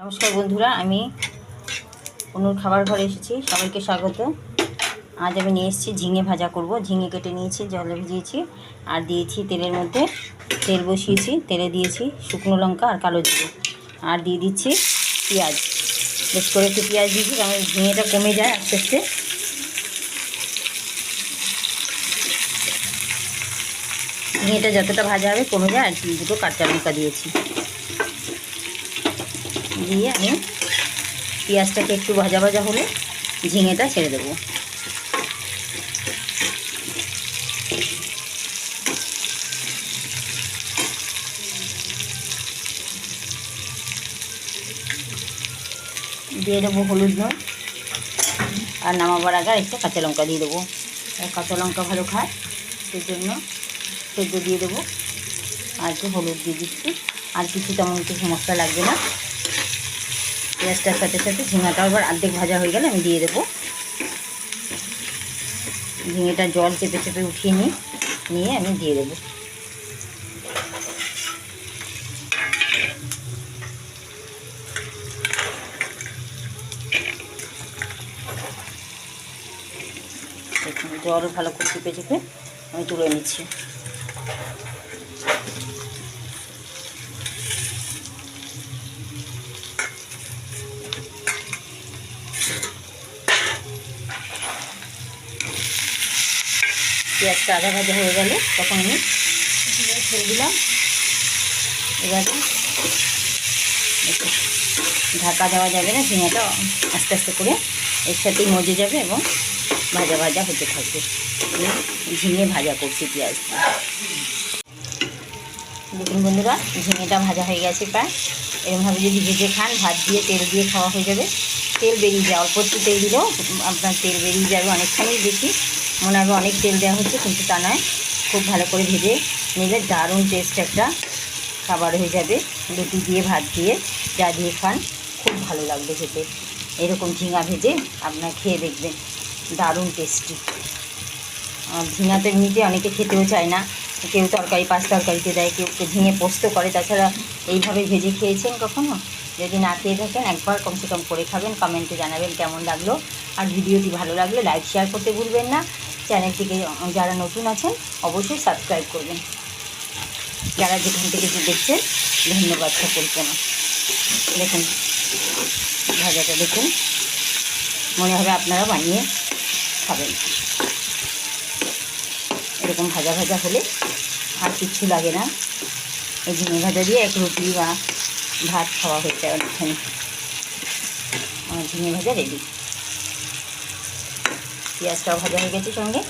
নমস্কার বন্ধুরা, আমি অনুর খাবার ঘরে এসেছি। সবাইকে স্বাগত। আজ আমি নিয়ে এসেছি ঝিঙে ভাজা করব। ঝিঙে কেটে নিয়েছি, জলে ভিজিয়েছি, আর দিয়েছি তেলের মধ্যে। তেল বসিয়েছি, তেলে দিয়েছি শুকনো লঙ্কা আর কালো জিরে, আর দিয়ে দিচ্ছি পেঁয়াজ। বেশ করে একটু পেঁয়াজ দিয়েছি কারণ ঝিঙেটা কমে যায় আস্তে আস্তে। ঝিঙেটা যতটা ভাজা হবে কমে যায়, আর দুটো কাঁচা লঙ্কা দিয়েছি। দিয়ে আমি পেঁয়াজটাকে একটু ভাজা ভাজা হলে ঝিঙেটা ছেড়ে দেবো। দিয়ে দেবো হলুদ নুন, আর নামাবার আগে একটা কাঁচা লঙ্কা দিয়ে দেবো। আর কাঁচা লঙ্কা ভালো খায়, সেই জন্য সেদ্ধ দিয়ে দেবো। আর একটু হলুদ দিয়ে দিচ্ছি, আর কিছু তেমন কিছু মশলা লাগবে না। পেঁয়াজটার সাথে সাথে ঝিঙাটাও আবার অর্ধেক ভাজা হয়ে গেলে আমি দিয়ে দেবো। ঝিঙেটা জল চেপে চেপে উঠিয়ে নিয়ে আমি দিয়ে দেবো। জল ভালো করে চেপে চেপে আমি তুলে নিচ্ছি। পেঁয়াজটা আধা ভাজা হয়ে গেলে তখন আমি ছেড়ে দিলাম। এবারে ঢাকা দেওয়া যাবে না, ঝিঙেটা আস্তে আস্তে করে এর সাথেই মজে যাবে এবং ভাজা ভাজা হতে থাকবে। ঝিঙে ভাজা করছি পেঁয়াজ দিয়ে। দেখুন বন্ধুরা, ঝিঙেটা ভাজা হয়ে গেছে প্রায়। এরকমভাবে যদি ভেজে খান, ভাত দিয়ে তেল দিয়ে খাওয়া হয়ে যাবে। তেল বেরিয়ে যায়, অল্প একটু তেল দিলেও আপনার তেল বেরিয়ে যাবে অনেকখানি বেশি। মনে হবে অনেক তেল দেওয়া হচ্ছে, কিন্তু তা নয়। খুব ভালো করে ভেজে নিলে দারুণ টেস্ট একটা খাবার হয়ে যাবে। রুটি দিয়ে, ভাত দিয়ে, যা দিয়ে খান খুব ভালো লাগবে খেতে। এরকম ঝিঙা ভেজে আপনার খেয়ে দেখবেন, দারুণ টেস্টি। ঝিঙা তো এমনিতে অনেকে খেতেও চায় না, কেউ তরকারি পাঁচ তরকারিতে দেয়, কেউ ঝিঙে পোস্ত করে। তাছাড়া এইভাবে ভেজে খেয়েছেন কখনো? যদি না খেয়ে থাকেন, একবার কমসে কম করে খাবেন। কমেন্টে জানাবেন কেমন লাগলো। আর ভিডিওটি ভালো লাগলে লাইক শেয়ার করতে ভুলবেন না। চ্যানেলটিকে যারা নতুন আছেন অবশ্যই সাবস্ক্রাইব করবেন। যারা যেখান থেকে দেখছেন ধন্যবাদ সকলকে। দেখুন ভাজাটা, দেখুন মনে হবে আপনারা বানিয়ে খাবেন। এরকম ভাজা ভাজা হলে আর কিচ্ছু লাগে না। এই ঝিঙে ভাজা দিয়ে এক রুটি বা ভাত খাওয়া হচ্ছে অনেকখানি। আমার ঝিঙে ভাজা রেডি। পেঁয়াজটাও ভাজা হয়ে গেছে সঙ্গে।